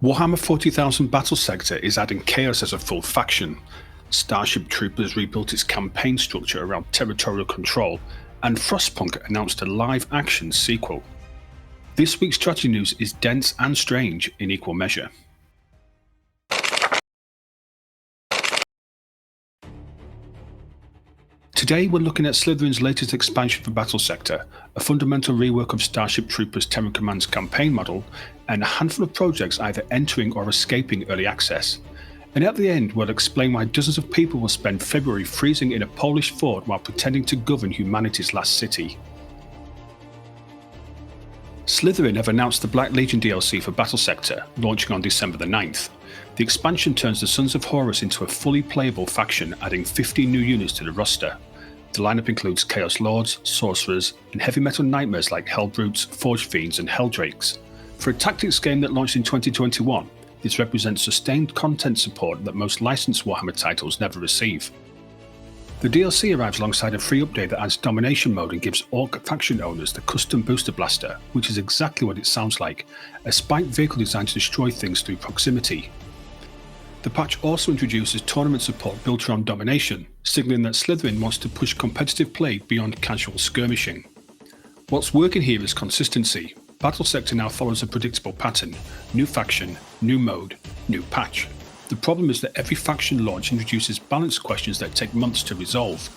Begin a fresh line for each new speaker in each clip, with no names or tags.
Warhammer 40,000 Battlesector is adding Chaos as a full faction. Starship Troopers rebuilt its campaign structure around territorial control, and Frostpunk announced a live-action sequel. This week's strategy news is dense and strange in equal measure. Today we're looking at Slytherin's latest expansion for Battlesector, a fundamental rework of Starship Troopers Terran Command's campaign model, and a handful of projects either entering or escaping early access. And at the end we'll explain why dozens of people will spend February freezing in a Polish fort while pretending to govern humanity's last city. Slytherin have announced the Black Legion DLC for Battlesector, launching on December the 9th. The expansion turns the Sons of Horus into a fully playable faction, adding 15 new units to the roster. The lineup includes Chaos Lords, Sorcerers, and heavy metal nightmares like Hellbrutes, Forge Fiends, and Helldrakes. For a tactics game that launched in 2021, this represents sustained content support that most licensed Warhammer titles never receive. The DLC arrives alongside a free update that adds Domination mode and gives Orc faction owners the custom Booster Blaster, which is exactly what it sounds like, a spiked vehicle designed to destroy things through proximity. The patch also introduces tournament support built around Domination, signalling that Slytherin wants to push competitive play beyond casual skirmishing. What's working here is consistency. Battlesector now follows a predictable pattern: new faction, new mode, new patch. The problem is that every faction launch introduces balance questions that take months to resolve.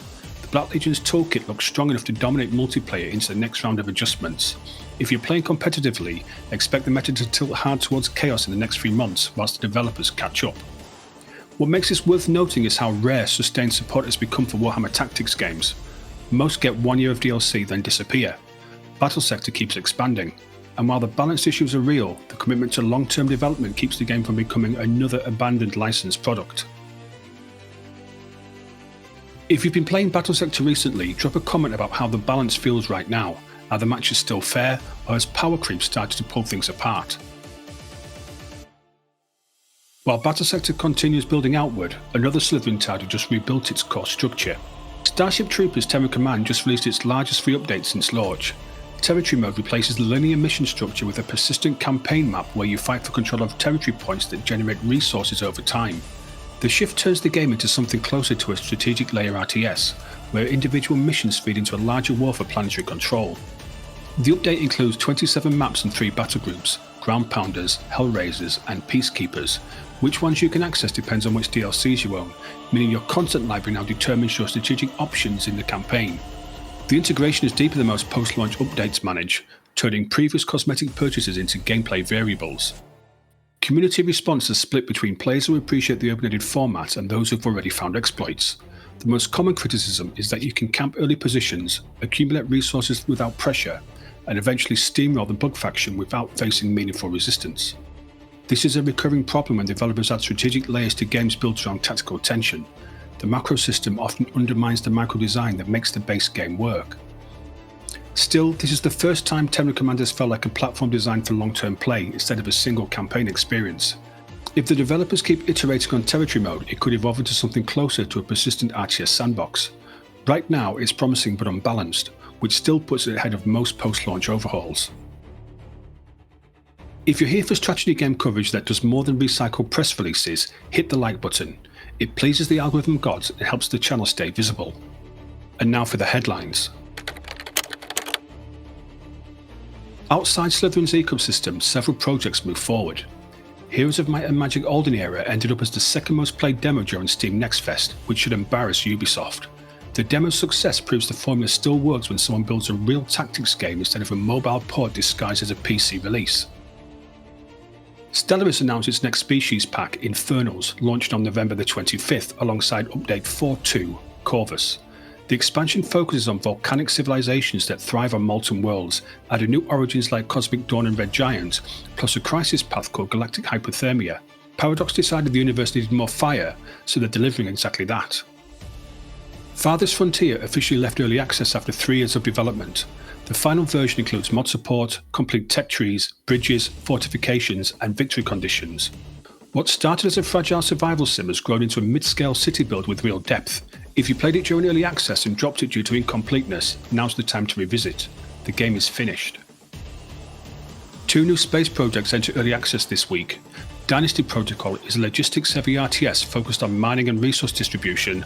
The Black Legion's toolkit looks strong enough to dominate multiplayer into the next round of adjustments. If you're playing competitively, expect the meta to tilt hard towards Chaos in the next 3 months whilst the developers catch up. What makes this worth noting is how rare sustained support has become for Warhammer Tactics games. Most get 1 year of DLC then disappear. Battlesector keeps expanding, and while the balance issues are real, the commitment to long-term development keeps the game from becoming another abandoned licensed product. If you've been playing Battlesector recently, drop a comment about how the balance feels right now. Are the matches still fair, or has power creep started to pull things apart? While Battlesector continues building outward, another Slytherin title just rebuilt its core structure. Starship Troopers Terran Command just released its largest free update since launch. Territory mode replaces the linear mission structure with a persistent campaign map where you fight for control of territory points that generate resources over time. The shift turns the game into something closer to a strategic layer RTS, where individual missions feed into a larger war for planetary control. The update includes 27 maps and 3 battle groups: Ground Pounders, Hellraisers, and Peacekeepers. Which ones you can access depends on which DLCs you own, meaning your content library now determines your strategic options in the campaign. The integration is deeper than most post-launch updates manage, turning previous cosmetic purchases into gameplay variables. Community response is split between players who appreciate the open-ended format and those who've already found exploits. The most common criticism is that you can camp early positions, accumulate resources without pressure, and eventually steamroll the bug faction without facing meaningful resistance. This is a recurring problem when developers add strategic layers to games built around tactical tension. The macro system often undermines the micro design that makes the base game work. Still, this is the first time Terran Command has felt like a platform designed for long-term play instead of a single campaign experience. If the developers keep iterating on territory mode, it could evolve into something closer to a persistent RTS sandbox. Right now, it's promising but unbalanced, which still puts it ahead of most post-launch overhauls. If you're here for strategy game coverage that does more than recycle press releases, hit the like button. It pleases the algorithm gods and helps the channel stay visible. And now for the headlines. Outside Slytherin's ecosystem, several projects move forward. Heroes of Might and Magic Olden Era ended up as the second most played demo during Steam Next Fest, which should embarrass Ubisoft. The demo's success proves the formula still works when someone builds a real tactics game instead of a mobile port disguised as a PC release. Stellaris announced its next species pack, Infernals, launched on November the 25th alongside update 4.2, Corvus. The expansion focuses on volcanic civilizations that thrive on molten worlds, adding new origins like Cosmic Dawn and Red Giant, plus a crisis path called Galactic Hypothermia. Paradox decided the universe needed more fire, so they're delivering exactly that. Farthest Frontier officially left early access after 3 years of development. The final version includes mod support, complete tech trees, bridges, fortifications, and victory conditions. What started as a fragile survival sim has grown into a mid-scale city build with real depth. If you played it during early access and dropped it due to incompleteness, now's the time to revisit. The game is finished. 2 new space projects enter early access this week. Dynasty Protocol is a logistics-heavy RTS focused on mining and resource distribution.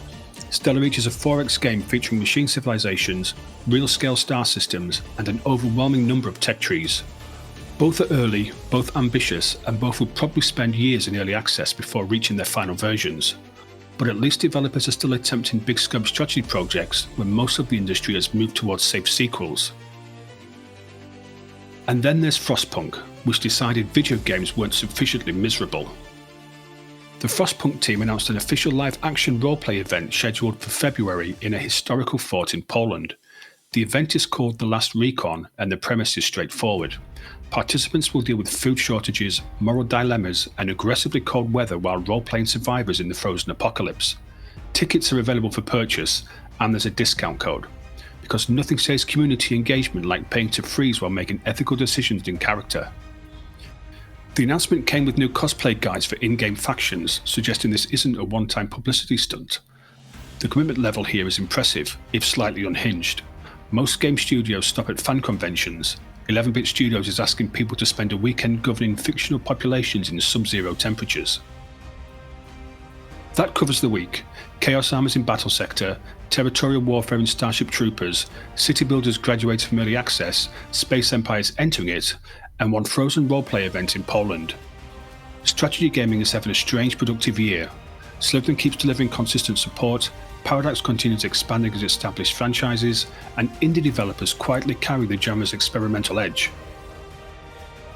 Stellar Reach is a 4X game featuring machine civilizations, real-scale star systems, and an overwhelming number of tech trees. Both are early, both ambitious, and both will probably spend years in early access before reaching their final versions. But at least developers are still attempting big-scope strategy projects when most of the industry has moved towards safe sequels. And then there's Frostpunk, which decided video games weren't sufficiently miserable. The Frostpunk team announced an official live-action roleplay event scheduled for February in a historical fort in Poland. The event is called The Last Recon, and the premise is straightforward. Participants will deal with food shortages, moral dilemmas, and aggressively cold weather while role-playing survivors in the frozen apocalypse. Tickets are available for purchase, and there's a discount code, because nothing says community engagement like paying to freeze while making ethical decisions in character. The announcement came with new cosplay guides for in-game factions, suggesting this isn't a one-time publicity stunt. The commitment level here is impressive, if slightly unhinged. Most game studios stop at fan conventions. 11-Bit Studios is asking people to spend a weekend governing fictional populations in sub-zero temperatures. That covers the week. Chaos Armors in Battlesector, Territorial Warfare in Starship Troopers, City Builders graduates from early access, Space Empires entering it, and one frozen roleplay event in Poland. Strategy gaming is having a strange productive year. Slytherin keeps delivering consistent support, Paradox continues expanding its established franchises, and indie developers quietly carry the genre's experimental edge.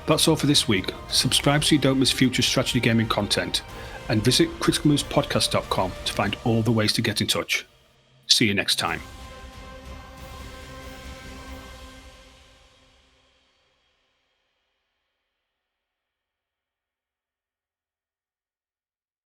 That's all for this week. Subscribe so you don't miss future strategy gaming content, and visit criticalmovespodcast.com to find all the ways to get in touch. See you next time.